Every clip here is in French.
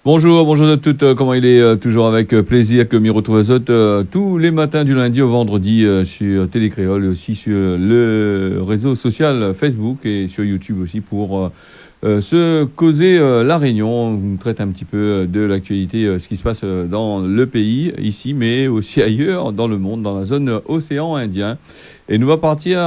Bonjour, bonjour à toutes. Comment il est toujours avec plaisir que m'y retrouve à Zot tous les matins du lundi au vendredi sur Télécréole et aussi sur le réseau social Facebook et sur YouTube aussi pour se causer La Réunion. On traite un petit peu de l'actualité, ce qui se passe dans le pays ici, mais aussi ailleurs dans le monde, dans la zone océan Indien. Et nous va partir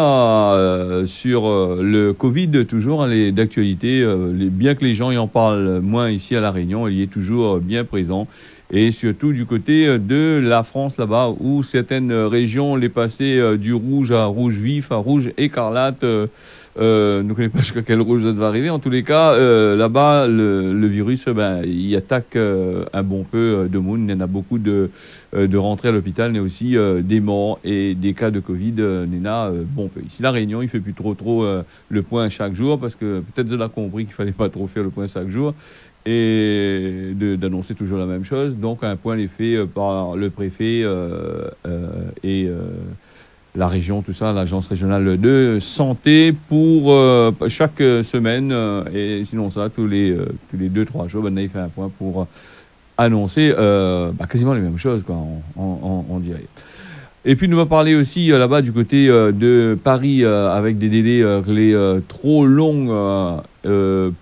sur le Covid, toujours d'actualité. Bien que les gens y en parlent moins ici à La Réunion, il y est toujours bien présent. Et surtout du côté de la France, là-bas, où certaines régions, les passées du rouge à rouge vif, à rouge écarlate, ne connais pas jusqu'à quel rouge ça va arriver. En tous les cas, là-bas, le virus, ben, il attaque un bon peu de monde. Il y en a beaucoup de rentrées à l'hôpital, mais aussi des morts et des cas de Covid. Nena, bon peu. Ici, la Réunion, il fait plus trop le point chaque jour parce que peut-être de là compris qu'il fallait pas trop faire le point chaque jour et d'annoncer toujours la même chose. Donc, un point est fait par le préfet et la région, tout ça, l'agence régionale de santé pour chaque semaine. Et sinon, ça, tous les 2-3 jours, ben, il fait un point pour annoncer quasiment les mêmes choses, quoi, on dirait. Et puis, nous va parler aussi là-bas du côté de Paris avec des délais trop longs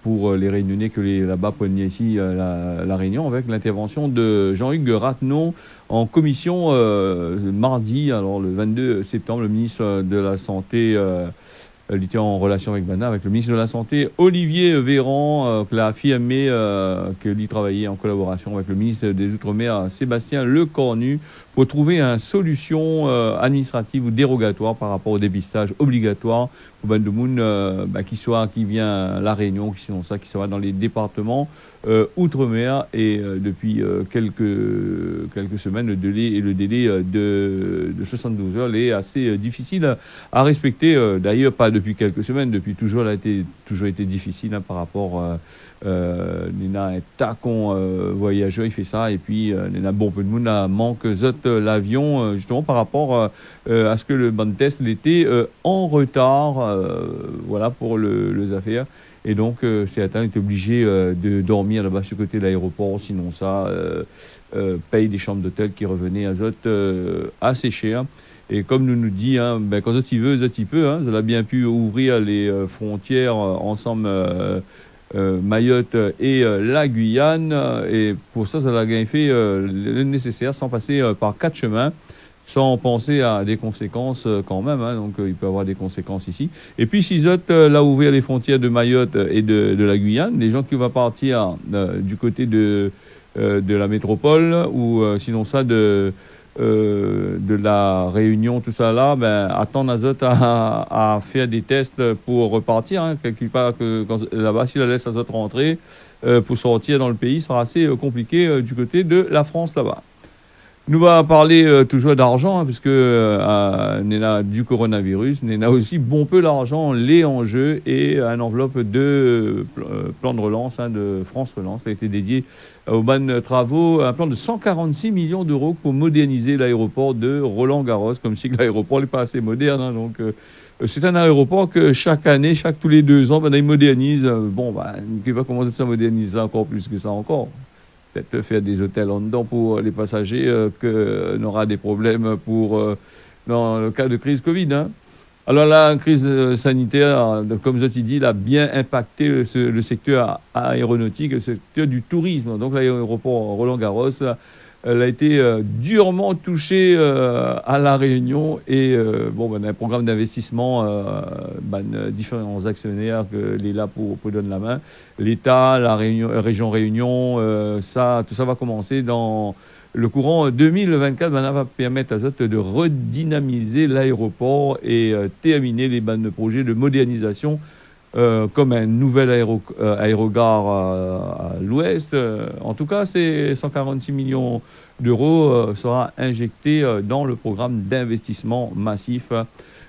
pour les Réunionnais que là-bas prennent ici la Réunion avec l'intervention de Jean-Hugues Ratenon en commission mardi, alors le 22 septembre, le ministre de la Santé. Il était en relation avec Bana, avec le ministre de la Santé, Olivier Véran, qui a affirmé qu'il travaillait en collaboration avec le ministre des Outre-mer, Sébastien Lecornu, pour trouver une solution administrative ou dérogatoire par rapport au dépistage obligatoire pour Ben de Moun, qui vient à La Réunion, qui sinon ça, qui sera dans les départements Outre-mer. Et depuis quelques semaines, le délai de 72 heures est assez difficile à respecter. D'ailleurs, pas depuis quelques semaines, depuis toujours, elle a toujours été difficile par rapport Nena un tacon voyageur, il fait ça, et puis Nena bon peu de monde manque zot l'avion justement par rapport à ce que le ban de test l'était en retard, voilà pour les affaires. Et donc certains étaient obligés de dormir là-bas sur le côté de l'aéroport, sinon ça paye des chambres d'hôtel qui revenaient à zot assez cher. Et comme nous dit, hein, ben, quand ça y veut, ça y peut. Hein, ça a bien pu ouvrir les frontières ensemble, Mayotte et la Guyane. Et pour ça, ça a bien fait le nécessaire sans passer par 4 chemins, sans penser à des conséquences quand même. Hein, donc, il peut y avoir des conséquences ici. Et puis, si Zot l'a ouvert les frontières de Mayotte et de la Guyane, les gens qui vont partir du côté de la métropole ou sinon ça de la Réunion, tout ça là, ben, attendre Azot à faire des tests pour repartir. Hein, quelque part, là-bas, si la laisse Azot rentrer pour sortir dans le pays, ça sera assez compliqué du côté de la France là-bas. Nous va parler toujours d'argent, hein, puisque Nena du coronavirus, Nena aussi bon peu d'argent, les enjeux et une enveloppe de plan de relance, hein, de France Relance, qui a été dédié aux bonnes travaux, un plan de 146 millions d'euros pour moderniser l'aéroport de Roland-Garros, comme si l'aéroport n'est pas assez moderne. Hein, donc, c'est un aéroport que chaque année, tous les 2 ans, ben, il modernise. Bon, ben, il va commencer à moderniser encore plus que ça encore. Peut-être faire des hôtels en dedans pour les passagers, qu'on aura des problèmes dans le cas de crise Covid. Hein. Alors la crise sanitaire, comme je t'ai dit, elle a bien impacté le secteur aéronautique, le secteur du tourisme. Donc l'aéroport Roland-Garros, elle a été durement touchée à La Réunion et un programme d'investissement, différents actionnaires que les là pour donner la main, l'État, la région Réunion, tout ça va commencer dans le courant 2024. Va permettre à Zot de redynamiser l'aéroport et terminer les projets de modernisation comme un nouvel aérogare à l'ouest. En tout cas, c'est 146 millions d'euros sera injecté dans le programme d'investissement massif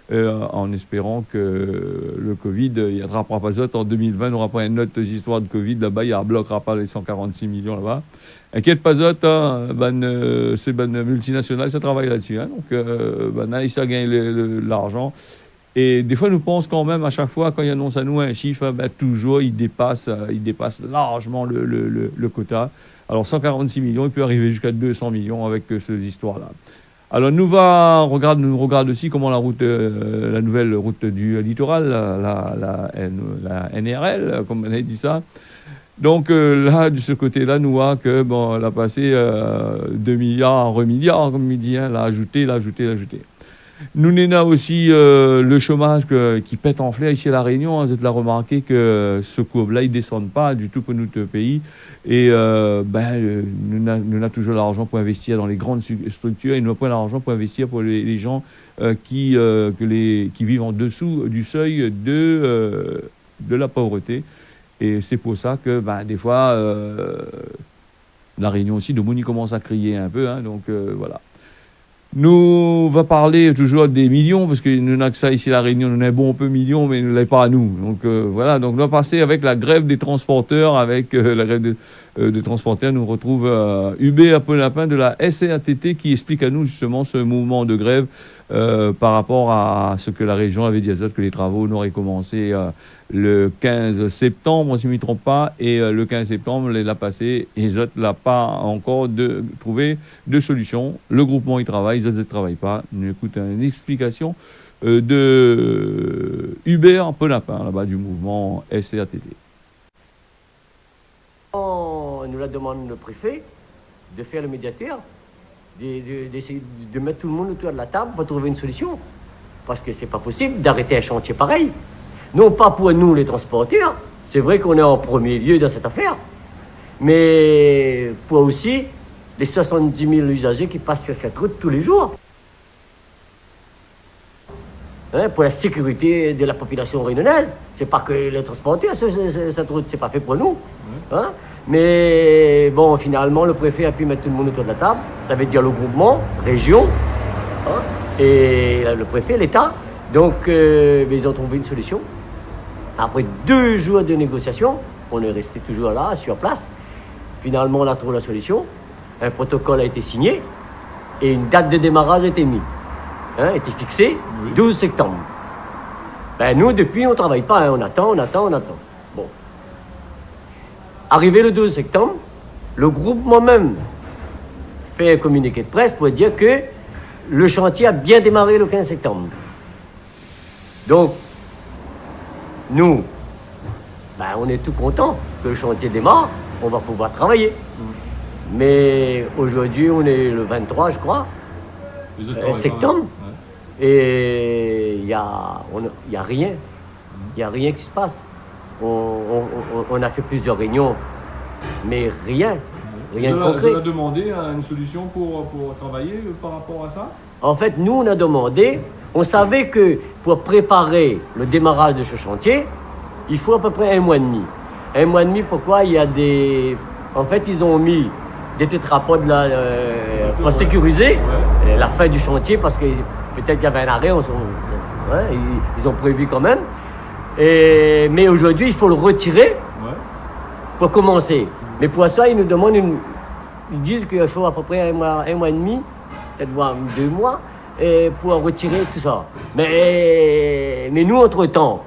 en espérant que le Covid il attrapera pas ça en 2020, n'aura pas une autre histoire de Covid là-bas, il ne bloquera pas les 146 millions là-bas. Inquiète pas ça, hein, c'est multinationale, ça travaille là-dessus. Hein, donc, ça gagne l'argent. Et des fois, nous pensons quand même, à chaque fois, quand ils annoncent à nous un chiffre, ben, toujours, ils dépassent largement le quota. Alors, 146 millions, il peut arriver jusqu'à 200 millions avec ces histoires-là. Alors, nous regarde aussi comment la nouvelle route du littoral, la NRL, comme on a dit ça. Donc là, de ce côté-là, nous voit que bon, elle a passé 2 milliards, 1 milliard, comme il dit, hein, l'a ajouté. Nous n'avons aussi le chômage qui pète en fleurs ici à La Réunion. Hein, vous avez remarqué que ce courbe-là, il ne descend pas du tout pour notre pays. Et nous avons toujours l'argent pour investir dans les grandes structures et nous n'avons pas l'argent pour investir pour les gens qui vivent en dessous du seuil de la pauvreté. Et c'est pour ça que des fois, La Réunion aussi, le monde il commence à crier un peu. Hein, donc voilà. Nous va parler toujours des millions, parce que nous n'avons que ça ici à La Réunion, nous avons un peu millions, mais nous ne l'avons pas à nous. Donc voilà, donc on va passer avec la grève des transporteurs. Avec la grève des transporteurs, nous retrouve Hubert Pelapin de la SRTT qui explique à nous justement ce mouvement de grève par rapport à ce que la région avait dit à Zot, que les travaux n'auraient commencé le 15 septembre, si je ne me trompe pas, et le 15 septembre, il l'a passé, et Zot n'a pas encore trouvé de solution. Le groupement y travaille, Zot ne travaille pas. On écoute une explication de Hubert Pelapin, là-bas, du mouvement SRTT. On nous la demande le préfet de faire le médiateur, d'essayer de mettre tout le monde autour de la table pour trouver une solution. Parce que c'est pas possible d'arrêter un chantier pareil. Non pas pour nous les transporteurs, c'est vrai qu'on est en premier lieu dans cette affaire, mais pour aussi les 70 000 usagers qui passent sur cette route tous les jours. Hein, pour la sécurité de la population réunionnaise, c'est pas que les transporteurs, cette route, c'est pas fait pour nous. Hein. Mais bon, finalement, le préfet a pu mettre tout le monde autour de la table, ça veut dire le groupement, région, hein, et le préfet, l'État. Donc, ils ont trouvé une solution. Après 2 jours de négociation, on est resté toujours là, sur place. Finalement, on a trouvé la solution. Un protocole a été signé et une date de démarrage a été mise. A été fixée, 12 septembre. Nous, depuis, on ne travaille pas. Hein. On attend. Bon. Arrivé le 12 septembre, le groupement même fait un communiqué de presse pour dire que le chantier a bien démarré le 15 septembre. Donc, nous, on est tout contents que le chantier démarre, on va pouvoir travailler. Mais aujourd'hui, on est le 23, je crois, septembre, et il n'y a rien. Il n'y a rien qui se passe. On a fait plusieurs réunions, mais rien de concret. Vous avez demandé une solution pour travailler par rapport à ça? En fait, nous, on a demandé, on savait que pour préparer le démarrage de ce chantier, il faut à peu près 1 mois et demi. 1 mois et demi, pourquoi? Il y a des... En fait, ils ont mis des tétrapodes là, pour sécuriser la fin du chantier, parce que peut-être qu'il y avait un arrêt, ils ont prévu quand même. Mais aujourd'hui, il faut le retirer pour commencer. Mais pour ça, ils nous demandent, ils disent qu'il faut à peu près 1 mois et demi, peut-être voire 2 mois, pour retirer tout ça. Mais nous, entre-temps,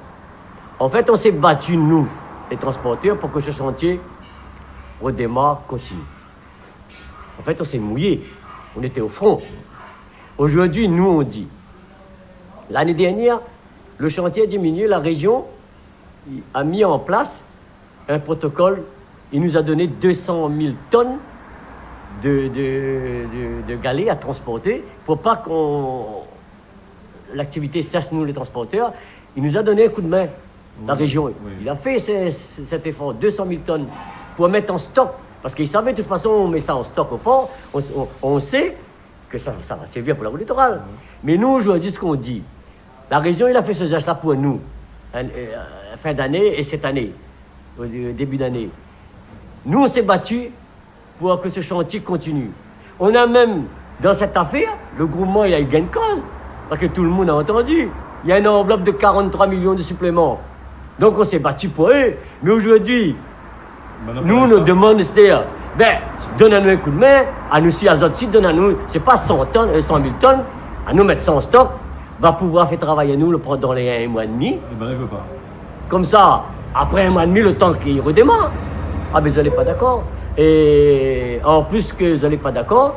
en fait, on s'est battu, nous, les transporteurs, pour que ce chantier redémarre, continue. En fait, on s'est mouillé. On était au front. Aujourd'hui, nous, on dit, l'année dernière, le chantier a diminué, la région a mis en place un protocole. Il nous a donné 200 000 tonnes de galets à transporter pour pas qu'on l'activité cesse, nous les transporteurs. Il nous a donné un coup de main, la région. Il a fait cet effort, 200 000 tonnes, pour mettre en stock. Parce qu'il savait de toute façon, on met ça en stock au port, on sait que ça va servir pour la route littorale. Mais nous, aujourd'hui, ce qu'on dit, la région, il a fait ce geste-là pour nous, fin d'année et cette année, au début d'année. Nous, on s'est battus pour que ce chantier continue. On a même, dans cette affaire, le groupement, il a eu gain de cause, parce que tout le monde a entendu. Il y a une enveloppe de 43 millions de suppléments. Donc, on s'est battu pour eux. Mais aujourd'hui, nous, nos demandes, c'est-à-dire, donne-nous un coup de main, à nous, si à Zotsi, donne-nous, c'est pas 100 000 tonnes, à nous mettre ça en stock, va pouvoir faire travailler nous le pendant les 1 mois et demi. Eh ben, il veut pas. Comme ça, après 1 mois et demi, le temps qu'il redémarre. Ah, mais vous n'êtes pas d'accord. Et en plus que vous n'êtes pas d'accord,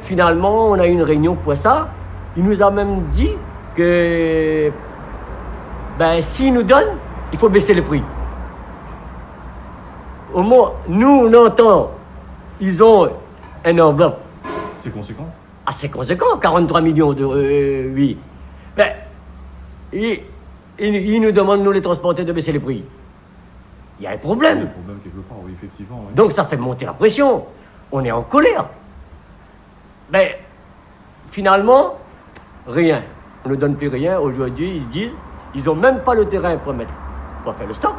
finalement, on a eu une réunion pour ça. Il nous a même dit que ben, s'il nous donne, il faut baisser le prix. Au moins, nous, on entend, ils ont une enveloppe C'est conséquent. assez conséquent, 43 millions d'euros, oui. Ben, ils nous demandent, nous les transporteurs, de baisser les prix. Il y a un Il y a problème. des problèmes quelque part, oui, effectivement. Oui. Donc ça fait monter la pression. On est en colère. Mais finalement, rien. On ne donne plus rien. Aujourd'hui, ils disent, ils n'ont même pas le terrain pour faire le stock.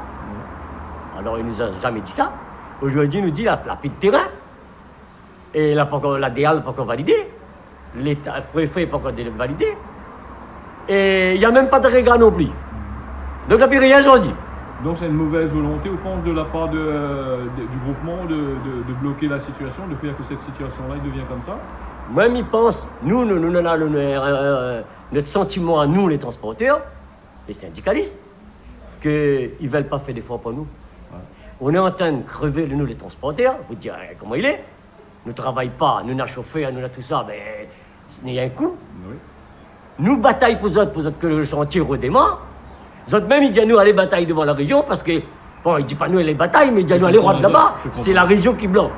Alors ils nous ont jamais dit ça. Aujourd'hui, ils nous disent la plus de terrain. Et la DEAL n'est pas encore validée. L'État, le préfet n'est pas encore validé. Et il n'y a même pas de regard non plus. Donc il n'y a plus rien aujourd'hui. Donc c'est une mauvaise volonté, vous pensez, de la part du groupement de bloquer la situation, de faire que cette situation-là devienne comme ça? Même ils pensent, nous, notre sentiment à nous, les transporteurs, les syndicalistes, qu'ils ne veulent pas faire d'efforts pour nous. Ouais. On est en train de crever, nous, les transporteurs, vous direz comment il est. Nous ne travaillons pas, nous, on a chauffé, nous, on a tout ça, mais il y a un coup. Oui. Nous bataillons pour autres que le chantier redémarre. Les autres même, ils disent à nous, allez batailler devant la région, parce que, bon, ils ne disent pas nous, les batailles, mais ils disent à nous, allez rentrer là-bas. C'est la région qui bloque.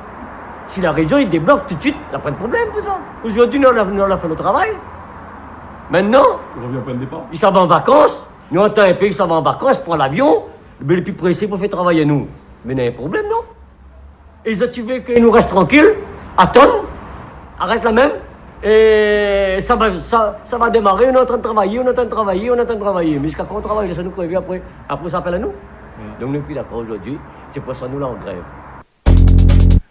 Si la région, ils débloquent tout de suite, il n'y a pas de problème pour ça. Aujourd'hui, nous, on a fait le travail. Maintenant, Il revient au point de départ. ils s'en vont en vacances. Nous, en temps et pays, ils s'en vont en vacances, prennent l'avion, mais le plus pressé pour faire travailler nous. Mais il y a un problème, non? Et ils ont tué qu'ils nous restent tranquilles, attendent, arrête la même, et ça va démarrer, on est en train de travailler, mais jusqu'à quand on travaille, ça nous crever après ça appelle à nous. Donc nous, plus d'accord aujourd'hui, c'est pour ça que nous, là, en grève.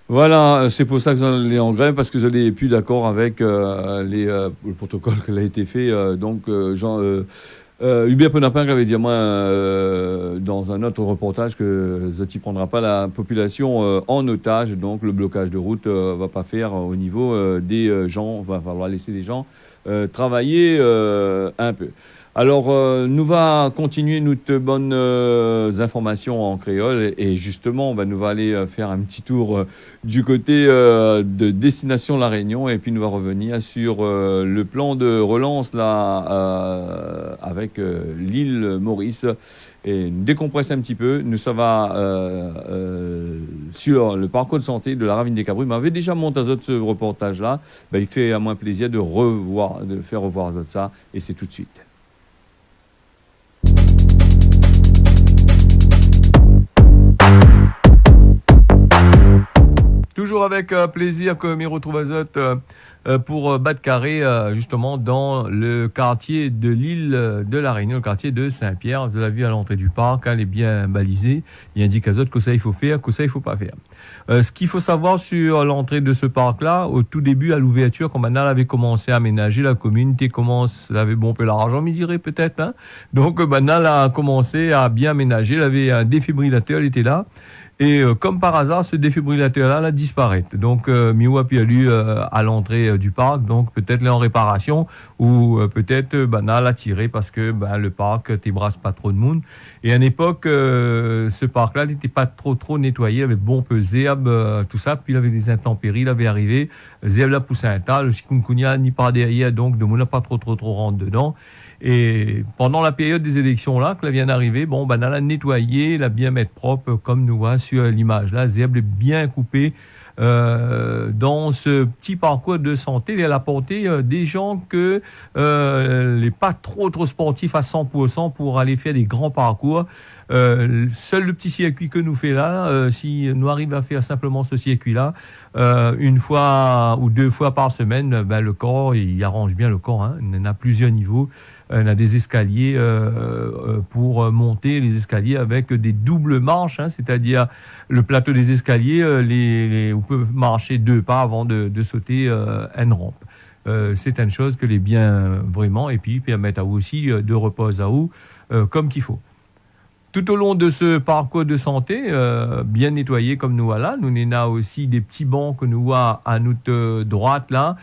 Voilà, c'est pour ça que vous allez en grève, parce que vous n'êtes plus d'accord avec le protocole qui a été fait. Hubert Penapin avait dit à moi dans un autre reportage que Zoti ne prendra pas la population en otage, donc le blocage de route ne va pas faire au niveau des gens, va falloir laisser les gens travailler un peu. Alors, nous va continuer notre bonnes informations en créole et justement, nous va aller faire un petit tour du côté de Destination La Réunion et puis nous va revenir sur le plan de relance là avec l'île Maurice et nous décompresser un petit peu. Nous, ça va sur le parcours de santé de la Ravine des Cabrues. Mais avait déjà monté ce reportage-là. Il fait à moi plaisir de faire revoir ça et c'est tout de suite. Toujours avec plaisir que m'y retrouve Azote pour battre carré justement dans le quartier de l'île de la Réunion, le quartier de Saint-Pierre. Vous l'avez vu à l'entrée du parc, elle est bien balisée. Il indique Azote que ça il faut faire, que ça il faut pas faire. Ce qu'il faut savoir sur l'entrée de ce parc-là, au tout début, à l'ouverture, quand Manal avait commencé à aménager, la communauté avait bon peu l'argent, m'y dirait peut-être. Hein. Donc Manal a commencé à bien aménager, il avait un défibrillateur, il était là. Et comme par hasard, ce défibrillateur-là disparaît. Donc, Miou a pu aller à l'entrée du parc, donc peut-être en réparation ou peut-être banal à tirer parce que le parc t'ébrasse pas trop de monde. Et à une époque, ce parc-là n'était pas trop nettoyé, il avait bon peu zerbe, tout ça. Puis il avait des intempéries, il avait arrivé, zerbe là poussé un tas, le chikungunya ni par derrière, donc de monde n'a pas trop rentre dedans. Et pendant la période des élections là, que la vient d'arriver, elle a nettoyé, elle a bien mettre propre, comme nous voit sur l'image là. Zerbe est bien coupé dans ce petit parcours de santé. Elle a apporté des gens que les pas trop sportifs à 100% pour aller faire des grands parcours. Seul le petit circuit que nous fait là, si nous arrivons à faire simplement ce circuit-là, une fois ou 2 fois par semaine, le corps, il arrange bien le corps. Hein. Il en a plusieurs niveaux. On a des escaliers pour monter les escaliers avec des doubles marches, hein, c'est-à-dire le plateau des escaliers, on peut marcher 2 pas avant de sauter une rampe. C'est une chose que les bien vraiment, et puis permettre à vous aussi de reposer à vous comme qu'il faut. Tout au long de ce parcours de santé, bien nettoyé comme nous voilà, nous avons aussi des petits bancs que nous voyons à notre droite là,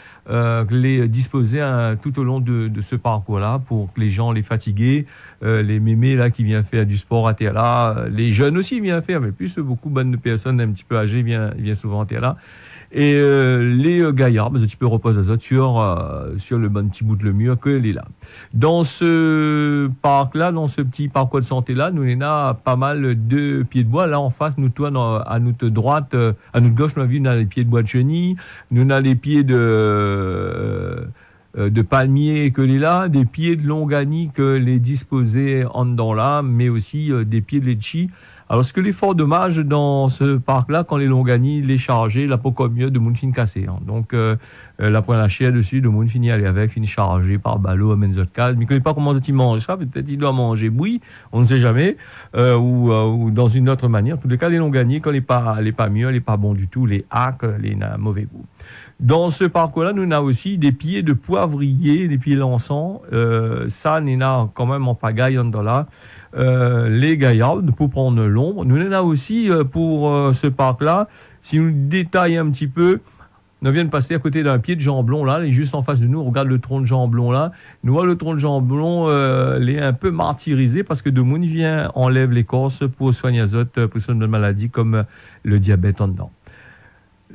les disposer tout au long de ce parcours-là pour que les gens, les fatigués, les mémés là qui viennent faire du sport à terre là, les jeunes aussi viennent faire, mais plus beaucoup de personnes un petit peu âgées viennent souvent à terre là. Et les gaillards, un petit peu reposent sur le bon petit bout de le mur que les là. Dans ce parc-là, dans ce petit parcours de santé-là, nous avons pas mal de pieds de bois. Là, en face, nous, à notre droite, à notre gauche, nous avons les pieds de bois de chenille, nous avons les pieds de palmiers que les là, des pieds de longanie que les disposés en dedans là, mais aussi des pieds de litchi. Alors, ce que les fort dommage dans ce parc-là, quand les longanies, les charger, la peau comme mieux de moun fin cassé. Hein. Donc, la pointe à chier dessus, de moun fini aller avec, fini chargé par ballot, à menzotcal. Mais il ne connaît pas comment il mange ça. Peut-être il doit manger bouilli, on ne sait jamais, ou dans une autre manière. En tous les cas, les longanies, quand les pas mieux, les pas bons du tout, les hacks, les mauvais goût. Dans ce parcours-là, nous avons aussi des pieds de poivrier, des pieds lançants. Ça, nous avons quand même en pagaille en dollar. Les gaillards pour prendre l'ombre. Nous en avons aussi pour ce parc-là. Si nous détaillons un petit peu, nous venons de passer à côté d'un pied de jamblon là, il est juste en face de nous. On regarde le tronc de jamblon là. Nous voyons le tronc de jamblon, il est un peu martyrisé parce que de monde vient enlève l'écorce pour soigner azote pour soigner de maladies comme le diabète en dedans.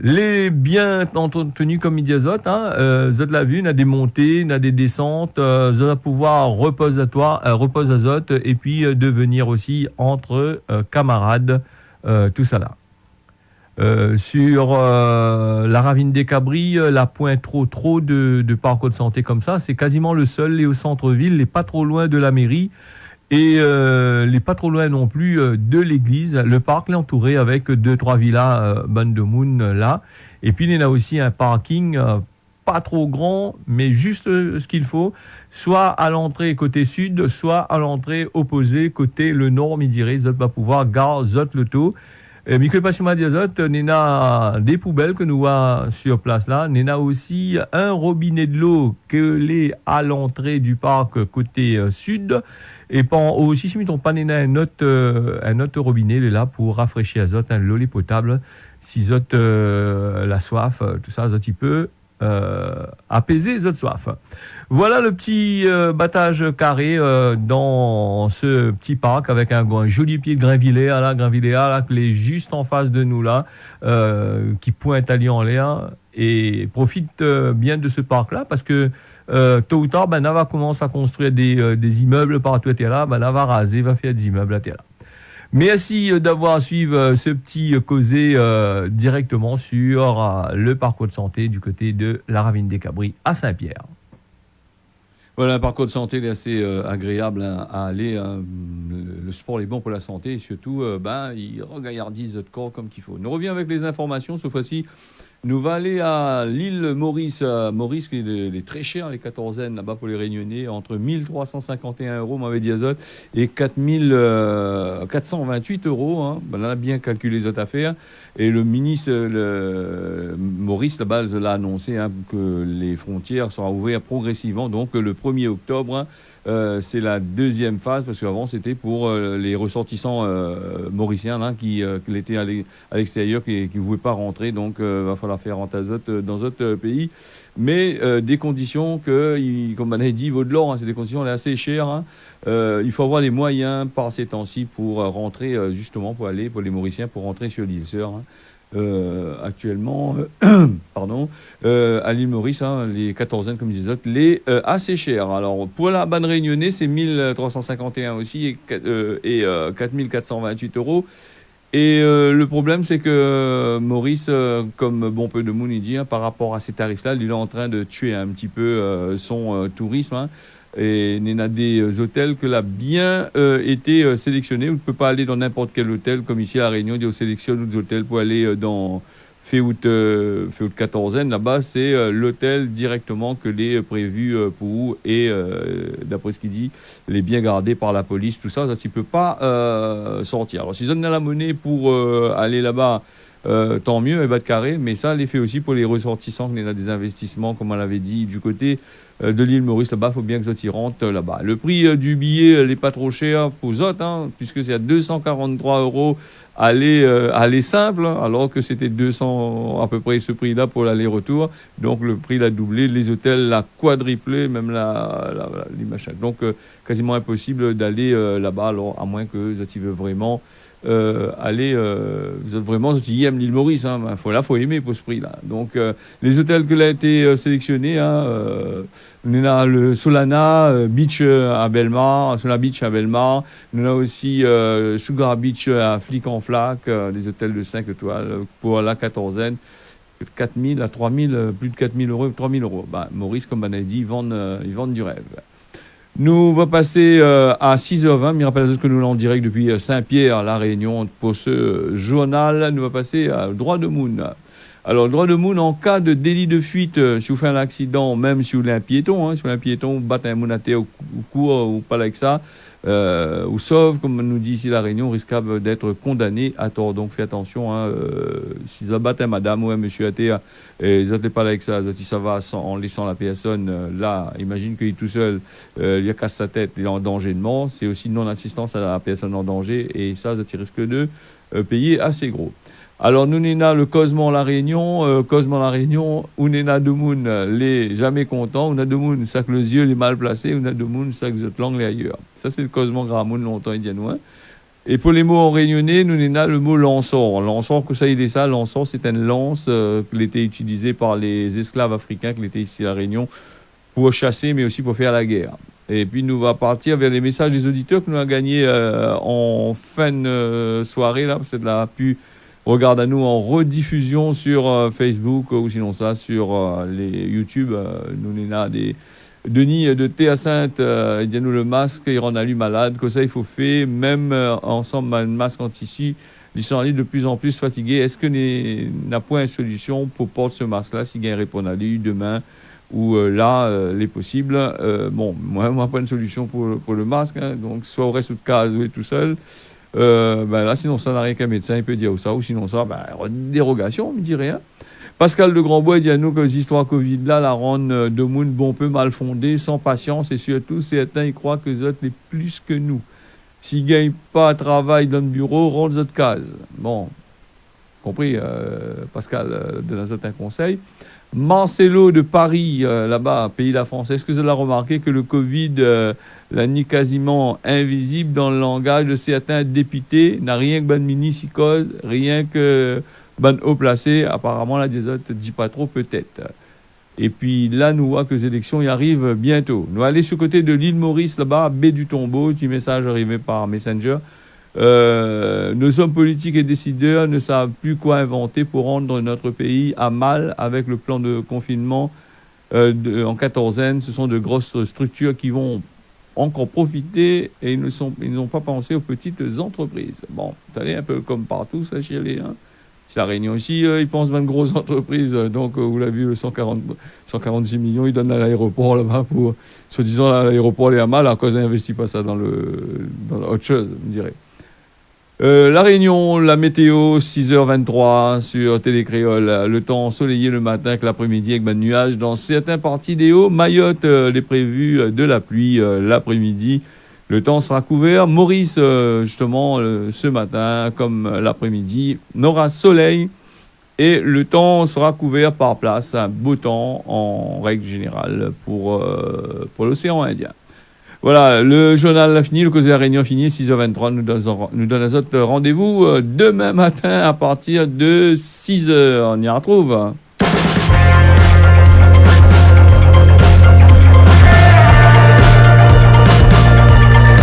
Les bien entretenus comme il dit azote, zot la vue, n'a des montées, n'a des descentes, zot va pouvoir repose azote et puis devenir aussi entre camarades, tout ça là. Sur la ravine des Cabris, la pointe trop de parcours de santé comme ça, c'est quasiment le seul, et au centre-ville, les pas trop loin de la mairie. Et les pas trop loin non plus de l'église. Le parc est entouré avec 2-3 villas Bandemoun là. Et puis il y a aussi un parking pas trop grand, mais juste ce qu'il faut, soit à l'entrée côté sud, soit à l'entrée opposée côté le nord, midi zot va pouvoir gare zot le taux. Micro Passima Diazot, on a des poubelles que nous avons sur place là. On a aussi un robinet de l'eau que les à l'entrée du parc côté sud. Et aussi, si on pas un autre robinet, il est là pour rafraîchir azot, l'eau est potable. Si zot la soif, tout ça, zot il peut apaiser zot soif. Voilà le petit battage carré dans ce petit parc avec un joli pied de Grainvilléa là, qui est juste en face de nous là, qui pointe à en l'air et profite bien de ce parc là parce que tôt ou tard, Nava commence à construire des immeubles partout à terre là, Nava raser, va faire des immeubles à terre là. Merci d'avoir suivi ce petit causé directement sur le parcours de santé du côté de la ravine des Cabris à Saint-Pierre. Voilà, un parcours de santé est assez agréable à aller. Le sport est bon pour la santé et surtout, il regaillardise notre corps comme qu'il faut. Nous revenons avec les informations. Cette fois-ci, nous va aller à l'île Maurice. Maurice, qui est très cher, les quatorzaines là-bas pour les Réunionnais, entre 1351 euros, m'avait dit Azote, et 4428 euros. Hein. On a bien calculé les autres affaires. Et le ministre Maurice là-bas l'a annoncé que les frontières seront ouvertes progressivement, donc le 1er octobre. C'est la deuxième phase, parce qu'avant c'était pour les ressortissants mauriciens qui étaient à l'extérieur, qui ne pouvaient pas rentrer, donc il va falloir faire rentrer dans d'autres pays. Mais des conditions que, comme on a dit, vaut de l'or, c'est des conditions assez chères. Il faut avoir les moyens par ces temps-ci pour rentrer, justement, pour les Mauriciens, pour rentrer sur l'île Sœur. Actuellement, à l'île Maurice, les quatorzaines, comme disait l'autre, les assez chers. Alors, pour la bande réunionnais, c'est 1351 aussi et 4428 euros. Et le problème, c'est que Maurice, comme bon peu de monde, il dit, par rapport à ces tarifs-là, il est en train de tuer un petit peu son tourisme. Et il y a des hôtels que l'a bien été sélectionnés. On ne peut pas aller dans n'importe quel hôtel, comme ici à La Réunion, on sélectionne des hôtels pour aller dans Féout 14. Là-bas, c'est l'hôtel directement que l'est prévu pour vous. Et d'après ce qu'il dit, il est bien gardé par la police, tout ça, tu ne peux pas sortir. Alors, s'ils donnent la monnaie pour aller là-bas, tant mieux, elle va de carré, mais ça, elle est fait aussi pour les ressortissants, qu'il y a des investissements, comme on l'avait dit, du côté de l'île Maurice là-bas, il faut bien que ça y rentre là-bas. Le prix du billet n'est pas trop cher pour vous autres, hein, puisque c'est à 243 € aller simple, hein, alors que c'était 200 à peu près ce prix-là pour l'aller-retour. Donc le prix l'a doublé, les hôtels l'a quadruplé, même les machins. Donc quasiment impossible d'aller là-bas, alors à moins que tu veux vraiment aller, vous êtes vraiment qui aiment l'île Maurice, hein, faut aimer pour ce prix-là. Donc les hôtels que l'a été sélectionnés, hein, on a le Solana Beach à Belmar, Solana Beach à Belmar, on a aussi Sugar Beach à Flic-en-Flac, des hôtels de 5 étoiles pour la quatorzaine. 4 000 à 3 000, plus de 4 000 €, 3 000 €. Ben, Maurice, comme on a dit, ils vendent du rêve. Nous va passer à 6h20. Je rappelle que nous sommes en direct depuis Saint-Pierre, La Réunion, pour ce journal. Nous va passer à droit de Moon. Alors, droit de Moon, en cas de délit de fuite, si vous faites un accident, même si vous êtes un piéton, hein, si vous êtes un piéton, vous battez un moun à terre ou court ou pas avec ça, ou sauve, comme nous dit ici La Réunion, risquable d'être condamné à tort. Donc, faites attention, hein, si vous battez un madame ou un monsieur à terre, et vous n'êtes pas avec ça, si ça va en laissant la personne là, imagine qu'il est tout seul, il casse sa tête, il est en danger de mort. C'est aussi non-assistance à la personne en danger, et ça risque de payer assez gros. Alors, nous n'ena le Cosmo La Réunion, ou n'ena de Moun, les jamais contents, ou n'a de Moun, ça que les yeux les mal placés, ou n'a de Moun, ça que les langues les ailleurs. Ça, c'est le Cosmo Grand Moun, longtemps indiennois. Et pour les mots en réunionnais, nous n'ena le mot lançor. Lançor, que ça y est ça, lançor, c'est une lance qui était utilisée par les esclaves africains qui étaient ici à La Réunion pour chasser, mais aussi pour faire la guerre. Et puis, nous va partir vers les messages des auditeurs que nous avons gagnés en fin de soirée, là, c'est de la pu. Regarde à nous en rediffusion sur Facebook ou sinon ça sur les YouTube. Nous on a des Denis de Théa-Sainte, il dit nous le masque, il rend lui malade, que ça il faut faire, même ensemble un masque en tissu, ils sont de plus en plus fatigués. Est-ce que n'a point une solution pour porter ce masque-là, si gagne répondre à lui demain ou là, les possibles. Bon, moi pas une solution pour le masque, hein, donc soit au reste de case ou tout seul. Ben là, sinon ça n'a rien qu'un médecin, il peut dire ça, ou sinon ça, ben, dérogation, on me dit rien. Pascal de Grandbois dit à nous que les histoires Covid là la rendent de monde bon peu mal fondée, sans patience, et surtout certains ils croient que les autres les plus que nous. S'ils ne gagnent pas travail dans le bureau, rendent les autres cases. Bon, compris, Pascal de la un conseil. Marcelo de Paris, là-bas, pays de la France, est-ce que vous avez remarqué que le Covid l'a ni quasiment invisible dans le langage de certains députés, n'a rien que ban mini-psychose, rien que ban haut placé, apparemment la des autres ne dit pas trop peut-être. Et puis là, nous voyons que les élections y arrivent bientôt. Nous allons sur le côté de l'île Maurice, là-bas, baie du Tombeau, petit message arrivé par Messenger. Nos hommes politiques et décideurs ne savent plus quoi inventer pour rendre notre pays à mal avec le plan de confinement en quatorzaine. Ce sont de grosses structures qui vont encore profiter et ils n'ont pas pensé aux petites entreprises. Bon, vous savez, un peu comme partout, ça, chez les... Hein. C'est La Réunion aussi, ils pensent même grosses entreprises. Donc, vous l'avez vu, 146 millions, ils donnent à l'aéroport là-bas pour... Soi-disant, l'aéroport est à mal, à cause ils n'investissent pas ça dans autre chose, je me dirais. La Réunion, la météo, 6h23 sur Télécréole. Le temps ensoleillé le matin avec l'après-midi avec de nuages dans certaines parties des Hauts. Mayotte, les prévus de la pluie l'après-midi. Le temps sera couvert. Maurice, justement, ce matin comme l'après-midi, n'aura soleil et le temps sera couvert par place. Un beau temps en règle générale pour l'océan Indien. Voilà, le journal a fini, le causé à Réunion fini, 6h23. Nous donne à autres rendez-vous demain matin à partir de 6h. On y retrouve.